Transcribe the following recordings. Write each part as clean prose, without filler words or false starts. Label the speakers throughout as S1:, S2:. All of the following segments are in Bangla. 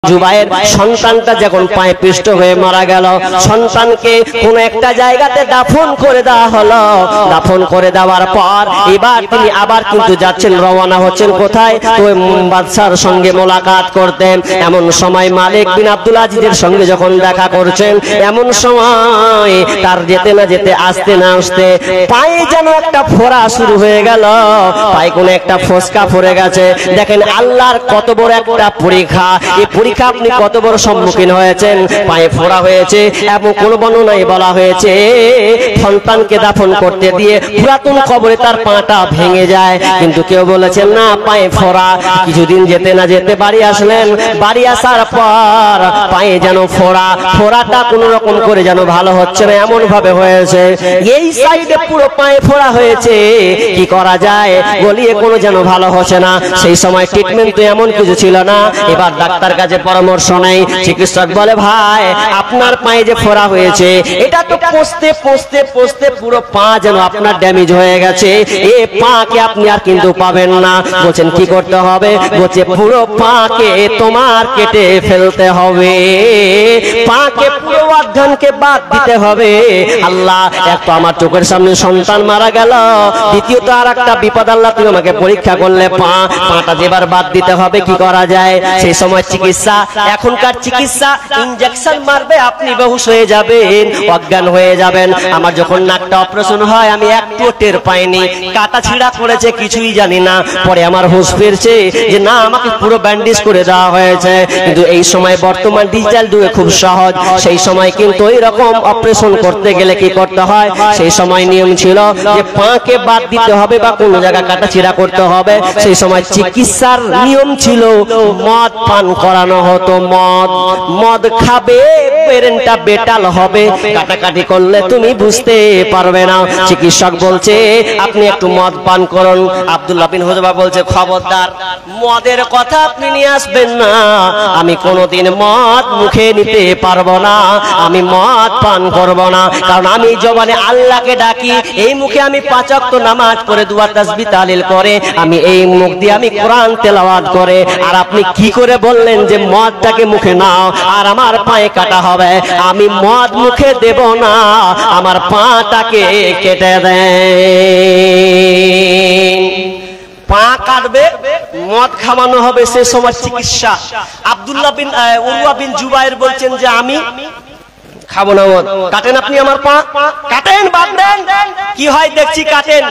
S1: জুবায়ের সন্তানটা যখন পায়ে পিষ্ট হয়ে মারা গেল, সন্তানকে কোন একটা জায়গাতে দাফন করে দেওয়া হলো। দাফন করে দেওয়ার পর এবার তিনি আবার কিন্তু যাচ্ছেন, রওনা হচ্ছেন কোথায়? ওই বাদশার সঙ্গে মোলাকাত করতেন। এমন সময় মালিক বিন আব্দুল আজিজের সঙ্গে যখন দেখা করছেন, এমন সময় তার যেতে না যেতে, আসতে না আসতে পায়ে যেন একটা ফোড়া শুরু হয়ে গেল, পায়ে কোনো একটা ফসকা পড়ে গেছে। দেখেন আল্লাহর কত বড় একটা পরীক্ষা, এই পরীক্ষা আপনি কত বড় সম্মুখীন হয়েছেন। পায়ে ফোড়া হয়েছে এবং কোন বর্ণনায় বলা হয়েছে সন্তানকে দাফন করতে দিয়ে পুরাতন কবরে তার পাটা ভেঙে যায়, কিন্তু কেউ বলেছেন না পায়ে ফোড়া। কিছুদিন যেতে না যেতে বাড়ি আসলেন, বাড়ি আসার পর পায়ে যেন ফোড়াটা কোন রকম করে যেন ভালো হচ্ছে না, এমন ভাবে হয়েছে। এই সাইডে পুরো পায়ে ফোড়া হয়েছে, কি করা যায়? গলিয়ে কোনো যেন ভালো হচ্ছে না। সেই সময় ট্রিটমেন্ট তো এমন কিছু ছিল না। এবার ডাক্তার কাছে পরামর্শ নেই। চিকিৎসক বলে ভাই আপনার পায়ে যে ফোড়া হয়েছে, এটা তো পচতে পচতে পচতে পুরো পা যেন আপনার ড্যামেজ হয়ে গেছে, এ পাকে আপনি আর কিন্তু পাবেন না। বলছেন কি করতে হবে? বলছে পুরো পাকে তোমার কেটে ফেলতে হবে, পাকে পুরো অর্গানকে বাদ দিতে হবে। আল্লাহ, এক তো আমার চোখের সামনে সন্তান মারা গেল, দ্বিতীয়ত আর একটা বিপদ আল্লাহ তুমি আমাকে পরীক্ষা করলে, পাটা যেবার বাদ দিতে হবে, কি করা যায়? সেই সময় চিকিৎসা, এখনকার চিকিৎসা ইনজেকশন মারবে, আপনি বেহুশ হয়ে যাবেন, অজ্ঞান হয়ে যাবেন। আমার যখন নাকটা অপারেশন হয় আমি একটু টের পাইনি, কাটা ছিঁড়া করেছে কিছুই জানি না। পরে আমার হুঁশ ফিরছে যে না আমাকে পুরো ব্যান্ডেজ করে দেওয়া হয়েছে। কিন্তু এই সময় বর্তমান ডিজিটাল যুগে খুব সহজ, সেই সময় কিন্তু ওই রকম অপারেশন করতে গেলে কি করতে হয়? সেই সময় নিয়ম ছিল যে পাকে বাদ দিতে হবে বা কোন জায়গা কাটা ছিঁড়া করতে হবে। সেই সময় চিকিৎসার নিয়ম ছিল মদ পান করানো হতো। মদ খাবে, ব্রেনটা বেটাল হবে, কাটাকাটি করলে তুমি বুঝতে পারবে না। চিকিৎসক বলছে আপনি একটু মদ পান করুন। আব্দুল্লাহ বিন হুযাফা বলছে খবরদার মদের কথা আপনি নিয়ে আসবেন না, আমি কোনোদিন মদ মুখে নিতে পারবো না, আমি মদ পান করব না। কারণ আমি জবানে আল্লাহকে ডাকি, এই মুখে আমি 5 ওয়াক্ত নামাজ পড়ে দুয়া তাসবিহ তাহলিল করে, আমি এই মুখ দিয়ে আমি কোরআন তেলাওয়াত করে, আর আপনি কি করে বললেন যে মদটাকে মুখে নাও আর আমার পায়ে কাটা হবে? আমি মদ মুখে দেব না, আমার পাটাকে কেটে দেন। পা কাটবে, মদ খাওয়ানো হবে, সে সময় চিকিৎসা। আব্দুল্লাহ বিন উরওয়া বিন জুবায়ের বলছেন যে আমি খাবো না মদ। কাটেন আপনি আমার পা, কাটেন, বাদ দেন। কি হয় দেখছি কাটেন।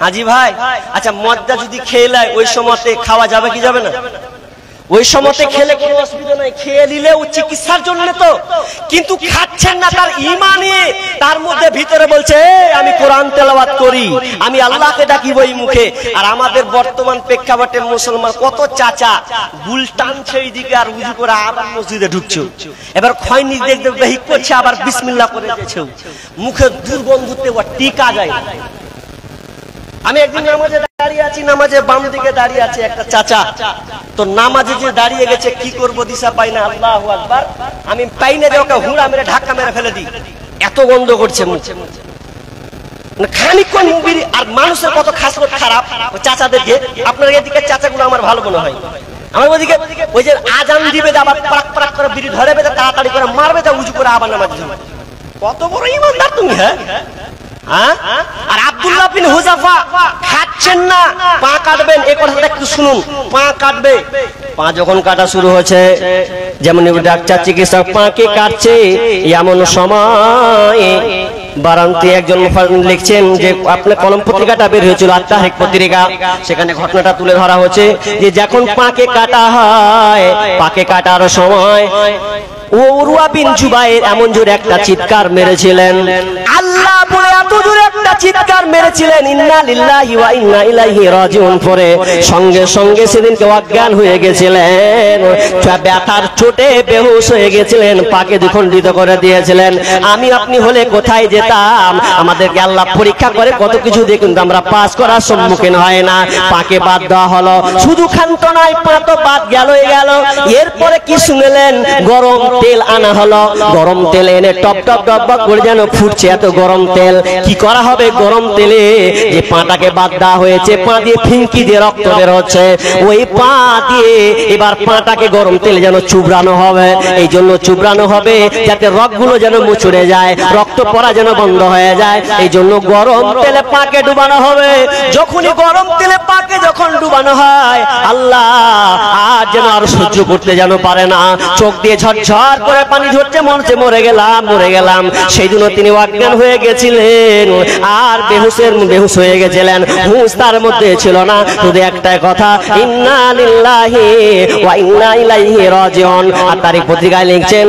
S1: হাজি ভাই আচ্ছা মদটা যদি খেয়ে নেয় ওই সময়তে খাওয়া যাবে কি যাবে না? ওই সময়তে খেলে কোনো অসুবিধা নাই, খেয়ে নিলে ও চিকিৎসার জন্য তো, কিন্তু খাচ্ছেন না তার ঈমানে, তার মধ্যে ভিতরে বলছে আমি কোরআন তেলাওয়াত করি, আমি আল্লাহকে ডাকি ওই মুখে। আর আমাদের বর্তমান প্রেক্ষাপটে মুসলমান কত চাচা গুল টানছে এইদিকে আর উজু করে আবার মসজিদে ঢুকছে, এবার খয়নি দেখতে বেহিক করছে, আবার বিসমিল্লাহ করে দিয়েছে, মুখে দুর্গন্ধতে ও টিকা যায়। আমি একদিন নামাজে দাঁড়িয়ে আছি, নামাজে বাম দিকে দাঁড়িয়ে আছে একটা চাচা, তো নামাজে যে দাঁড়িয়ে গেছে কি করবো দিশা পাই না, আল্লাহু আকবার, আমি পাই না যে ওকে হুড়া মেরে ধাক্কা মেরে ফেলে দিই, এত গন্ধ করছে মুখে। খানিকক্ষণ মুবির আর মানুষের কত খাসরত খারাপ চাচাদেরকে, আপনার এদিকে চাচাগুলো আমার ভালো মনে হয়, আমার ওদিকে ওই যে আজান দিবে আবার পাক পাক করে বিড়ি ধরে বেঁধে তাড়াতাড়ি করে মারবে, তা উজু করে আবার নামাজ যাবে। কত বড় ইমানদার তুমি! হ্যাঁ, আর আব্দুল্লাহ বিন হুযাফা খাচ্ছেন না, পা কাটবেন, এই কথাটা একটু শুনুন। পা কাটবে, পা যখন কাটা শুরু হয়েছে, যেমন ডাক্তার চিকিৎসক পাকে কাটছে, এমন সময় বারান্তি একজন মুফাসসির লিখছেন যে আপনার কলম পত্রিকাটা বের হয়েছিল আত-তাহরিক পত্রিকা, সেখানে ঘটনাটা তুলে ধরা হচ্ছে যে যখন পাকে কাটা হয়, পাকে কাটার সময় উরওয়া বিন জুবায়ের এমন জোরে একটা চিৎকার মেরেছিলেন, আল্লাহ বলে এত জোরে একটা চিৎকার মেরেছিলেন, ইন্না লিল্লাহি ওয়া ইন্না ইলাইহি রাজিউন, পরে সঙ্গে সঙ্গে সেদিনকে অজ্ঞান হয়ে গেছিলেন, ব্যথার চোটে বেহুশ হয়ে গেছিলেন, পাকে দ্বিখণ্ডিত করে দিয়েছিলেন। আমি আপনি হলে কোথায় যেতাম? আমাদেরকে আল্লাহ পরীক্ষা করে কত কিছু দিয়ে কিন্তু আমরা পাস করার সম্মুখীন হয় না। পাকে বাদ দেওয়া হলো, শুধু খান্ত নয়, পা তো বাদ গেল। এরপরে কি শুনলেন? গরম তেল আনা হলো। গরম তেল এনে টপ টপ টপ করে যেন ফুটছে, এত গরম তেল। কি করা হবে গরম তেলে? যে পাটাকে বাদ দেওয়া হয়েছে, পা দিয়ে ফিঙ্কি দিয়ে রক্ত বের হচ্ছে, ওই পা দিয়ে এবার পাটাকে গরম তেলে যেন চুবড়ানো হবে। এই জন্য চুবড়ানো হবে যাতে রগগুলো যেন মুচড়ে যায়, রক্ত পড়া যেন বন্ধ হয়ে যায়। এই জন্য গরম তেলে পাকে ডুবানো হবে। যখনই গরম তেলে পাকে যখন ডুবানো হয়, আল্লাহ আর যেন আর সহ্য করতে যেন পারে না, চোখ দিয়ে ঝরঝর করে পানি ঝরছে, মরছে, মরে গেলাম মরে গেলাম। সেই জন্য তিনি অজ্ঞান হয়ে গেছিলেন আর বেহুশ হয়ে গেছিলেন। হুঁশ তার মধ্যে ছিল না, শুধু একটাই কথা, ইন্না লিল্লাহি ওয়া ইন্না ইলাইহি রাজিউন। আর তারিখ পত্রিকায় লিখছেন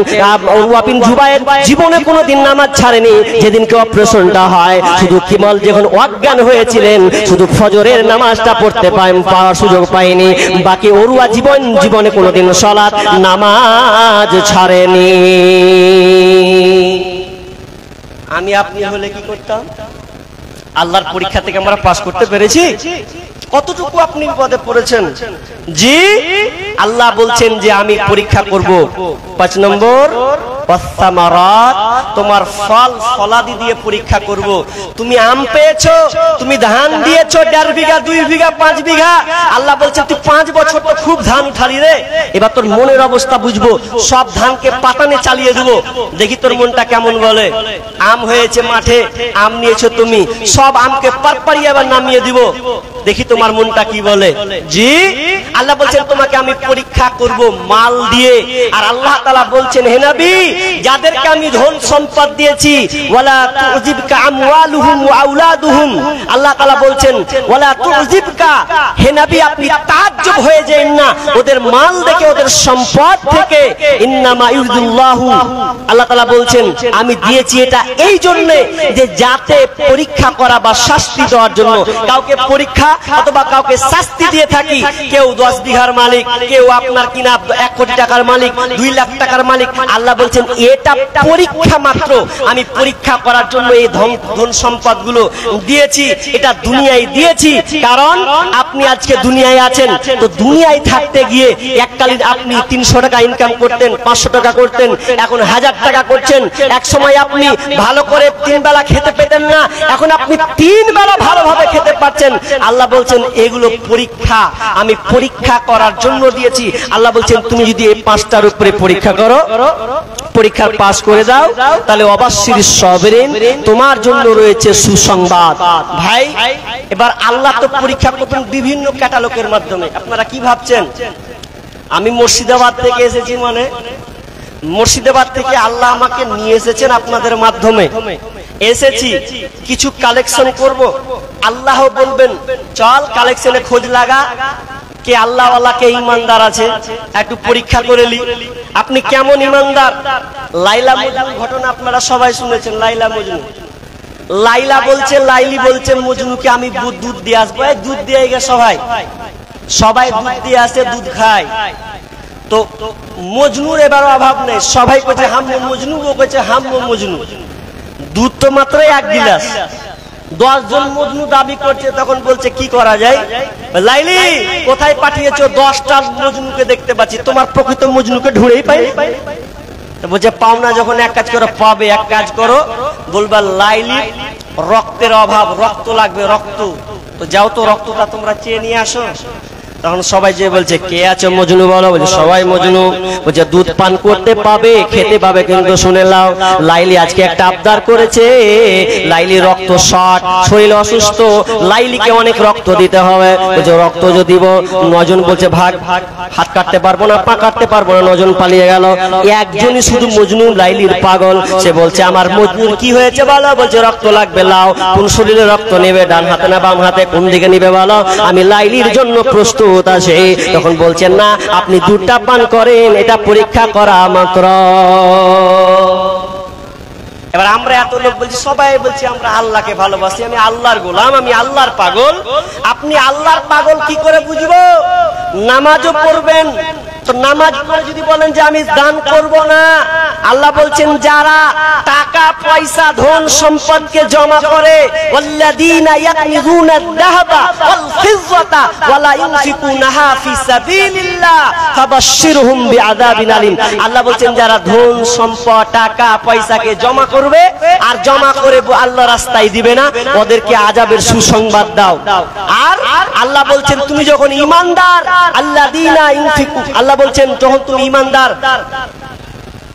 S1: উরওয়া বিন জুবায়ের জীবনে কোনোদিন নামাজ ছাড়েনি। যেদিনকে অপারেশনটা হয়, শুধু কেবল যখন অজ্ঞান হয়েছিলেন, শুধু ফজরের নামাজটা পড়তে পাওয়ার সুযোগ পায়নি, বাকি উরওয়া জীবনে কোনোদিন সালাত নামাজ ছাড়েনি। আমি আপনি হলে কি করতাম? আল্লাহর পরীক্ষা থেকে আমরা পাস করতে পেরেছি? কতটুকু আপনি বিপদে পড়েছেন? জি, আল্লাহ বলছেন যে আমি পরীক্ষা করব। 5 নম্বর ওয়াসসামারাত, তোমার ফল ফলাদি দিয়ে পরীক্ষা করব। তুমি আম পেয়েছো, তুমি ধান দিয়েছো 1.5 বিঘা 2 বিঘা 5 বিঘা, আল্লাহ বলছেন তুই 5 বছর তো খুব ধান উঠালি রে, এবার তোর মনের অবস্থা বুঝবো, সব ধানকে পাটানে চালিয়ে দেবো, দেখি তোর মনটা কেমন বলে। আম হয়েছে মাঠে, আম নিয়েছো তুমি, সব আমকে পারপারিয়ে এবার নামিয়ে দিব, দেখি তোমার মনটা কি বলে। জি, আল্লাহ বলছেন তোমাকে আমি পরীক্ষা করব মাল দিয়ে। আর আল্লাহ তাআলা বলছেন হে নবী, যাদেরকে আমি ধন সম্পদ দিয়েছি, ওয়ালা তুজিবকা আমওয়ালুহুম ওয়া আওলাদুহুম, আল্লাহ তাআলা বলছেন ওয়ালা তুজিবকা, হে নবী আপনি তাজ্জব হয়ে যান না ওদের মাল দেখে, ওদের সম্পদ থেকে। ইন্নামা ইউরিদুল্লাহু, আল্লাহ তাআলা বলছেন আমি দিয়েছি এটা এই জন্য যে যাতে পরীক্ষা করা বা শাস্তি দেওয়ার জন্য। কাউকে পরীক্ষা অথবা কাউকে শাস্তি দিয়ে থাকি, কেউ 10 বিঘার মালিক, কেউ আপনার কিনা 1 কোটি টাকার মালিক, 2 লাখ টাকার মালিক, আল্লাহ বলছেন এটা পরীক্ষা মাত্র, আমি পরীক্ষা করার জন্য এই ধন সম্পদ গুলো দিয়েছি, এটা দুনিয়ায় দিয়েছি। কারণ আপনি আজকে দুনিয়ায় আছেন, তো দুনিয়ায় থাকতে গিয়ে এককালীন আপনি 300 টাকা ইনকাম করতেন, 500 টাকা করতেন, এখন 1000 টাকা করছেন। এক সময় আপনি ভালো করে 3 বেলা খেতে পেতেন না, এখন আপনি 3 বেলা ভালোভাবে খেতে পাচ্ছেন। আল্লাহ বলছেন এগুলো পরীক্ষা, আমি পরীক্ষা করার জন্য দিয়েছি। আল্লাহ বলছেন তুমি যদি এই 5টার উপরে পরীক্ষা করো, পরীক্ষার পাস করে দাও, তাহলে অবশ্যই সাবিরিন, তোমার জন্য রয়েছে সুসংবাদ। ভাই, এবার আল্লাহ তো পরীক্ষা করবেন বিভিন্ন ক্যাটালগের মাধ্যমে। আপনারা কি ভাবছেন আমি মুর্শিদাবাদ থেকে এসেছি? মানে মুর্শিদাবাদ থেকে আল্লাহ আমাকে নিয়ে এসেছেন আপনাদের মাধ্যমে। এসেছি কিছু কালেকশন করব, আল্লাহ বলবেন চল কালেকশনে খোঁজ লাগা, কে আল্লাহওয়ালা কে ইমানদার আছে একটু পরীক্ষা করে লি। আপনি কেমন ইমানদার? লাইলা মজনু ঘটনা আপনারা সবাই শুনেছেন। লাইলা মজনু, লাইলা বলছে, লাইলি বলছে মজনুকে আমি দুধ দিয়ে আসবো। দুধ দিয়ে গে সবাই দুধ দিয়ে আসে, দুধ খায়। তো মজনুর এবার অভাব নেই, সবাই কইছে হাম্মু মজনু, ও কইছে হাম্মু মজনু। দুধ তো মাত্র 1 গিলাস, 10 জন মজনু দাবি করছে। তখন বলছে কি করা যায়? লাইলি কোথায় পাঠিয়েছো? 10টা মজনুকে দেখতে পাচ্ছি, তোমার প্রকৃত মজনুকে ঢুঁড়েই পাই। বলছে পাওনা যখন এক কাজ করো পাবে, এক কাজ করো, বলবা লাইলি রক্তের অভাব, রক্ত লাগবে, রক্ত, তো যাও তো রক্তটা তোমরা চেয়ে নিয়ে আসো। তখন সবাই যে বলছে কে আছে মজনু বলো, বলছে সবাই মজনু। বলছে দুধ পান করতে পাবে, খেতে পাবে, কিন্তু শুনে নাও লাইলি আজকে একটা আবদার করেছে, লাইলি রক্ত শর্ট, শরীর অসুস্থ, লাইলিকে অনেক রক্ত দিতে হবে। বলছে রক্ত যদি দিব, 9 জন বলছে ভাগ, হাত কাটতে পারবো না, পা কাটতে পারবো না, 9 জন পালিয়ে গেল। একজনই শুধু মজনু লাইলির পাগল, সে বলছে আমার মজনুর কি হয়েছে বলো? বলছে রক্ত লাগবে, লাও। কোন শরীরে রক্ত নেবে, ডান হাতে না বাম হাতে, কোন দিকে নিবে বলো, আমি লাইলির জন্য প্রস্তুত। তখন বলছেন না আপনি দুধটা পান করেন, এটা পরীক্ষা করা মাত্র। এবার আমরা এত লোক বলছি, সবাই বলছি আমরা আল্লাহকে ভালোবাসি, আমি আল্লাহর গোলাম, আমি আল্লাহর পাগল। আপনি আল্লাহর পাগল কি করে বুঝবো? নামাজও পড়বেন, তো নামাজ পড়ে যদি বলেন যে আমি দান করব না, আল্লাহ বলছেন যারা টাকা পয়সা ধন সম্পদকে জমা করে, ওয়াল্লাযীনা ইয়াকনিজুনা আয-যাহাবা ওয়াল ফিজ্জাতা ওয়ালা ইউনফিকুনাহা ফি সাবিলিল্লাহ ফাবাশশিরহুম বিআযাবিন আলীম। আল্লাহ বলছেন যারা ধন সম্পদ টাকা পয়সাকে জমা করবে আর জমা করে আল্লাহর রাস্তায় দিবে না, ওদেরকে আযাবের সুসংবাদ দাও। আর আল্লাহ বলছেন তুমি যখন ঈমানদার, আল্লাযীনা ইউনফিকু, আল্লাহ বলছেন যখন তুমি ঈমানদার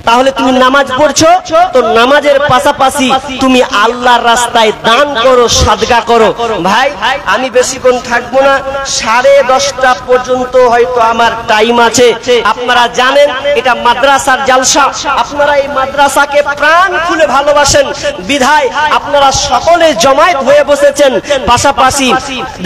S1: তাহলে তুমি নামাজ পড়ছো, তো নামাজের পাশাপাশি তুমি আল্লাহর রাস্তায় দান করো, সাদকা করো। ভাই আমি বেশিক্ষণ থাকবো না, 10:30টা পর্যন্ত হয়তো আমার টাইম আছে। আপনারা জানেন এটা মাদ্রাসার জালসা, আপনারা এই মাদ্রাসাকে প্রাণ খুলে ভালোবাসেন বিধায় আপনারা সকলে জমায়েত হয়ে বসেছেন। পাশাপাশি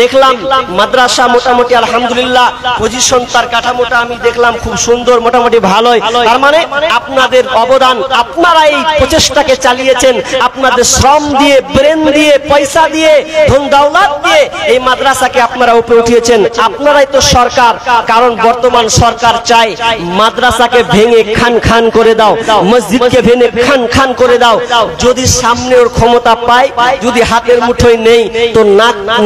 S1: দেখলাম মাদ্রাসা মোটামুটি আলহামদুলিল্লাহ পজিশন তার কাঠামোটা আমি দেখলাম খুব সুন্দর, মোটামুটি ভালোই। তার মানে আপনাদের অবদান, আপনারা এই প্রচেষ্টাকে চালিয়েছেন, আপনাদের শ্রম দিয়ে, ব্রেন দিয়ে, পয়সা দিয়ে, ধন দৌলত দিয়ে এই মাদ্রাসাকে আপনারা উপরে উঠিয়েছেন। আপনারাই তো সরকার, কারণ বর্তমান সরকার চায় মাদ্রাসাকে ভেঙে খান খান করে দাও, মসজিদকে ভেঙে খান খান করে দাও। যদি সামনে ওর ক্ষমতা পায়, যদি হাতের মুঠোয় নেই তো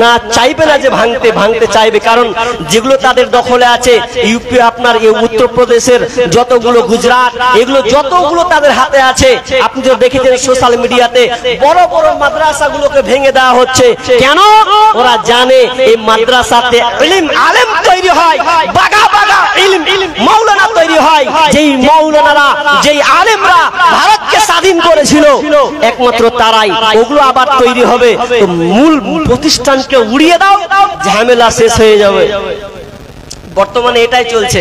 S1: না চাইবে না যে ভাঙতে, ভাঙতে চাইবে। কারণ যেগুলো তাদের দখলে আছে, ইউপি আপনার এই উত্তরপ্রদেশের যতগুলো, গুজরাট, এগুলো যতগুলো তাদের হাতে আছে, আপনি তো দেখেছেন সোশ্যাল মিডিয়াতে বড় বড় মাদ্রাসাগুলোকে ভেঙে দেওয়া হচ্ছে। কেন? ওরা জানে এই মাদ্রাসাতে ইলম আলেম তৈরি হয়, বাগা বাগা ইলম মাওলানা তৈরি হয়। যেই মাওলানারা, যেই আলেমরা ভারতকে স্বাধীন করেছিল একমাত্র তারাই, ওগুলো আবার তৈরি হবে। তো মূল প্রতিষ্ঠানকে উড়িয়ে দাও, ঝামেলা শেষ হয়ে যাবে। বর্তমানে এটাই চলছে।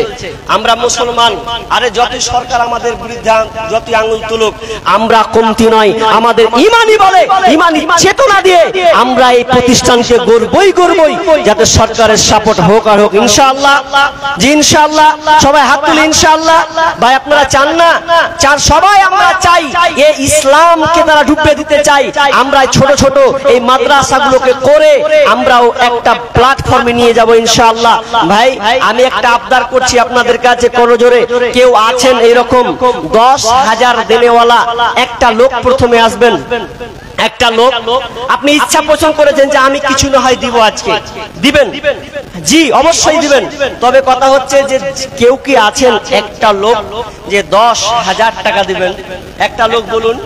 S1: আমরা মুসলমান, আরে যতই সরকার আমাদের বিরুদ্ধে যতই আঙুল তুলুক, আমরা কমতি নয়। আমাদের ইমানি বলে, ইমানি চেতনা দিয়ে আমরা এই প্রতিষ্ঠানকে গড়বই গড়বই, যাতে সরকারের সাপোর্ট হোক আর হোক ইনশাআল্লাহ। জি ইনশাআল্লাহ, সবাই হাত তুলে ইনশাআল্লাহ। ভাই আপনারা চান না? চান সবাই, আমরা চাই এই ইসলামকে তারা ডুবিয়ে দিতে চাই। আমরা ছোট ছোট এই মাদ্রাসাগুলোকে করে আমরাও একটা প্ল্যাটফর্মে নিয়ে যাব ইনশাআল্লাহ। ভাই আমি একটা আবদার করছি আপনাদের কাছে করজোরে, কেউ আছেন এরকম 10,000 দেনেওয়ালা, একটা লোক প্রথমে আসবেন। একটা লোক আপনি ইচ্ছা পোষণ করেছেন যে আমি কিছু না হয় দিব, আজকে দিবেন? জি অবশ্যই দিবেন। তবে কথা হচ্ছে যে কেউ কি আছেন একটা লোক যে 10,000 টাকা দিবেন? একটা লোক বলুন,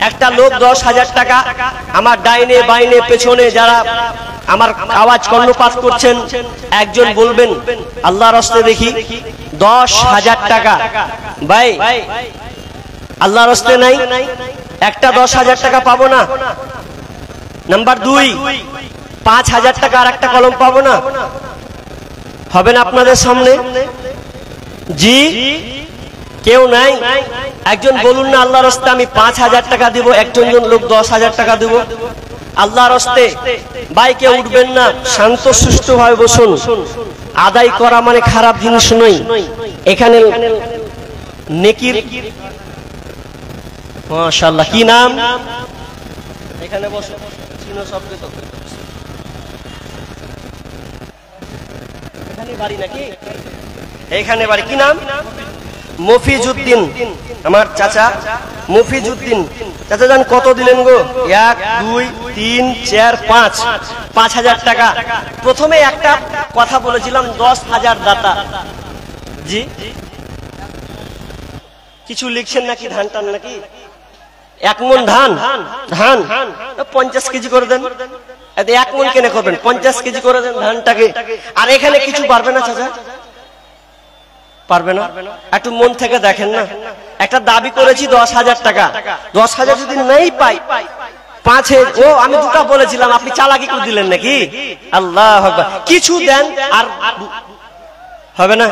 S1: একটা লোক 10,000 টাকা। আমার ডাইনে বাইনে পেছনে যারা আমার আওয়াজ কর্ণপাত করছেন, একজন বলবেন আল্লাহর রাস্তে দেখি 10,000 টাকা। ভাই আল্লাহর রাস্তে নাই, একটা 10,000 টাকা পাবো না। নাম্বার 2, 5,000 টাকা আর একটা কলম পাবো না? হবে না আপনাদের সামনে? জি কেউ নাই? একজন বলুন না আল্লাহর রাস্তে আমি 5,000 টাকা দিব, একজন লোক 10,000 টাকা দিব আল্লাহর রাস্তে। ভাই কেউ উঠবেন না, শান্ত সুষ্ঠু ভাবে বসুন। আদায় করা মানে খারাপ জিনিস নয়। এখানে নেকির, মাশাআল্লাহ, কি নাম? এখানে বসো, চিনো সবকে তো। এখানে বাড়ি নাকি? এখানে বাড়ি। কি নাম? মফিজউদ্দিন, আমার চাচা মফিজউদ্দিন। চাচা জান কত দিলেন গো? 1 2 3 4 5, 5,000 টাকা। প্রথমে একটা কথা বলেছিলাম 10,000 দাতা। জি কিছু লিখছেন নাকি? ধান টান নাকি? 1 মণ ধান, ধান 50 কেজি করে দেন। 1 মণ কেনে করবেন? 50 কেজি করে দেন ধানটাকে। আর এখানে কিছু পারবে না চাচা? পারবে না? একটু মন থেকে দেখেন না। একটা দাবি করেছি 10,000 টাকা, 10,000 যদি নেই পাই 5,000, ও আমি দুটো বলেছিলাম, আপনি চালাকি করে দিলেন নাকি? আল্লাহু আকবার। কিছু দেন আর হবে না?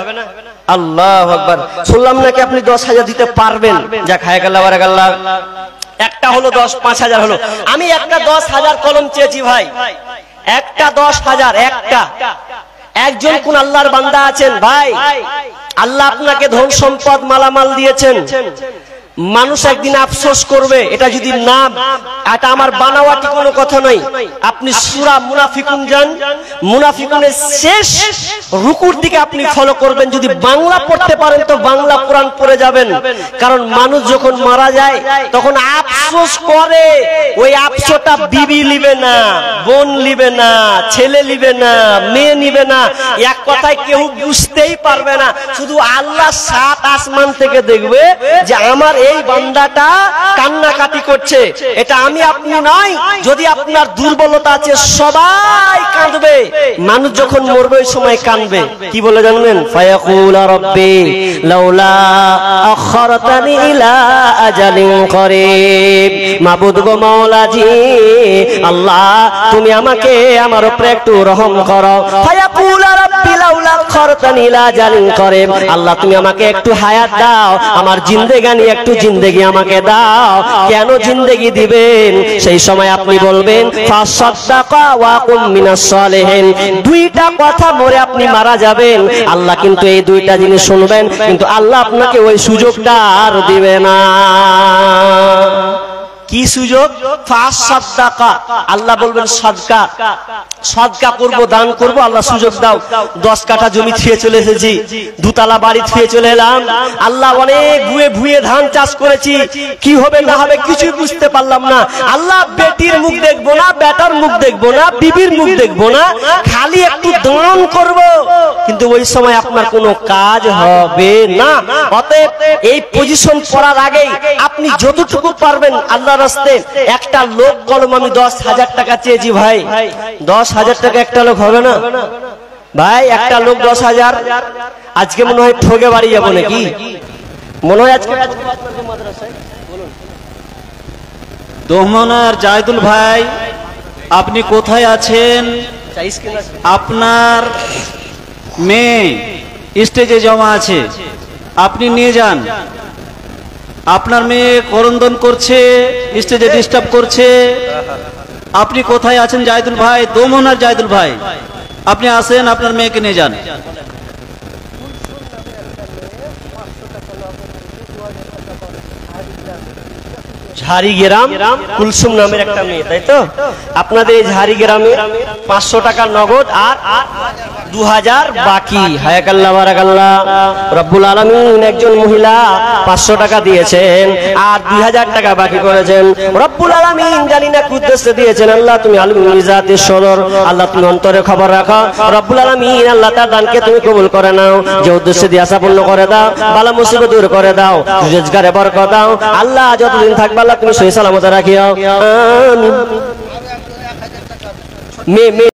S1: আল্লাহু আকবার। শুনলাম নাকি আপনি 10,000 দিতে পারবেন। যাক হায় আল্লাহ বারাকাল্লাহ। একটা হলো 5,000 হলো। আমি একটা 10,000 কলম চেয়েছি ভাই, একটা 10,000, একটা। একজন কোন আল্লাহর বান্দা আছেন ভাই, আল্লাহ আপনাকে ধন সম্পদ মালামাল দিয়েছেন, মানুষ একদিন আফসোস করবে। এটা যদি না, এটা আমার বানাওয়াটি কোনো কথা নয়। আপনি সূরা মুনাফিকুন যান, মুনাফিকুনের শেষ রুকুর দিকে আপনি ফলো করবেন। যদি বাংলা পড়তে পারেন তো বাংলা কোরআন পড়ে যাবেন। কারণ মানুষ যখন মারা যায় তখন আফসোস করে। ওই আফসোসটা বিবি লিবে না, বোন লিবে না, ছেলে লিবে না, মেয়ে নিবে না। এক কথায় কেউ বুঝতেই পারবে না। শুধু আল্লাহ সাত আসমান থেকে দেখবে যে আমার এই বান্দাটা কান্নাকাটি করছে। এটা আমি আপনি নয়। যদি আপনার দুর্বলতা আছে সবাই কাঁদবে। মানুষ যখন মরবে ওই সময় কাঁদবে। কি বলে জানবেন? ফায়াকুল রাব্বি লাউলা আখরতানি ইলা আজালিন করিব। মাবুদ গো, মাওলা জি, আল্লাহ তুমি আমাকে আমার উপরে একটু রহম করো। ফায়াকুল রাব্বি লাউলা আখরতানি ইলা আজালিন করিব। আল্লাহ তুমি আমাকে একটু হায়াত দাও, আমার জিন্দেগানি একটু জিন্দেগি আমাকে দাও। কেন জিন্দেগি দিবেন? সেই সময় আপনি বলবেন ফাসাদাকা ওয়া কুম মিনাস সালিহিন। দুইটা কথা মরে আপনি মারা যাবেন। আল্লাহ কিন্তু এই দুইটা জিনিস শুনবেন, কিন্তু আল্লাহ আপনাকে ওই সুযোগটা আর দিবে না। কি সুযোগ? ফাসাদাকা, আল্লাহ বলবেন সদকা, সদকা করব, দান করব। আল্লাহ সুযোগ দাও। 10 কাঠা জমি ছুঁয়ে চলে এসেছি, দুতলা বাড়ি ছুঁয়ে চলে এলাম। আল্লাহ অনেক ভুয়ে ভুয়ে ধান চাষ করেছি, কি হবে না হবে কিছুই বুঝতে পারলাম না। আল্লাহ বেটির মুখ দেখবো না, বেটার মুখ দেখবো না, বিবির মুখ দেখবো না, খালি একটু দান করব। কিন্তু ওই সময় আপনার কোনো কাজ হবে না। অতএব এই পজিশন পড়ার আগেই আপনি যতটুকু পারবেন আল্লাহ রাস্তায়। একটা লোক কলম আমি 10,000 টাকা চেয়েছি ভাই, 10,000 টাকা একটা লোক হবে না ভাই? একটা লোক 10,000। আজকে মনে হয় ঠগে বাড়ি যাবো নাকি? মনে হয় আজকে
S2: দোমনার জাহিদুল ভাই, আপনি কোথায় আছেন? আপনার মেয়ে স্টেজে জমা আছে, আপনি নিয়ে যান। আপনার মেয়ে করন্দন করছে, স্টেজে ডিস্টার্ব করছে। আপনি কোথায় আছেন জাহিদুল ভাই? দোমনার জাহিদুল ভাই, আপনি আসেন, আপনার মেয়েকে নিয়ে যান।
S1: ঝাড়িগ্রাম কুলসুম নামের একটা মেয়ে, তাই তো? আপনাদের এই ঝাড়িগ্রামে 500 টাকা নগদ আর 2000 বাকি। হায়াকাল্লাহ বারাকাল্লাহ। রব্বুল আলামিন একজন মহিলা 500 টাকা দিয়েছেন আর 2000 টাকা বাকি করেছেন। রব্বুল আলামিন জানি না কি উদ্দেশ্যে দিয়েছেন। আল্লাহ তুমি আলিমুল জাতির সদর, আল্লাহ তুমি অন্তরে খবর রাখো। রব্বুল আলামিন আল্লাহ তার দানকে তুমি কবুল করে নাও। যে উদ্দেশ্যে দিয়ে আশা পূর্ণ করে দাও, বালা মুসিবত দূর করে দাও, রোজগারে বরকত দাও। আল্লাহ যতদিন থাকবে আল্লাহ তুমি সহি সালামতে রাখিও। আমিন।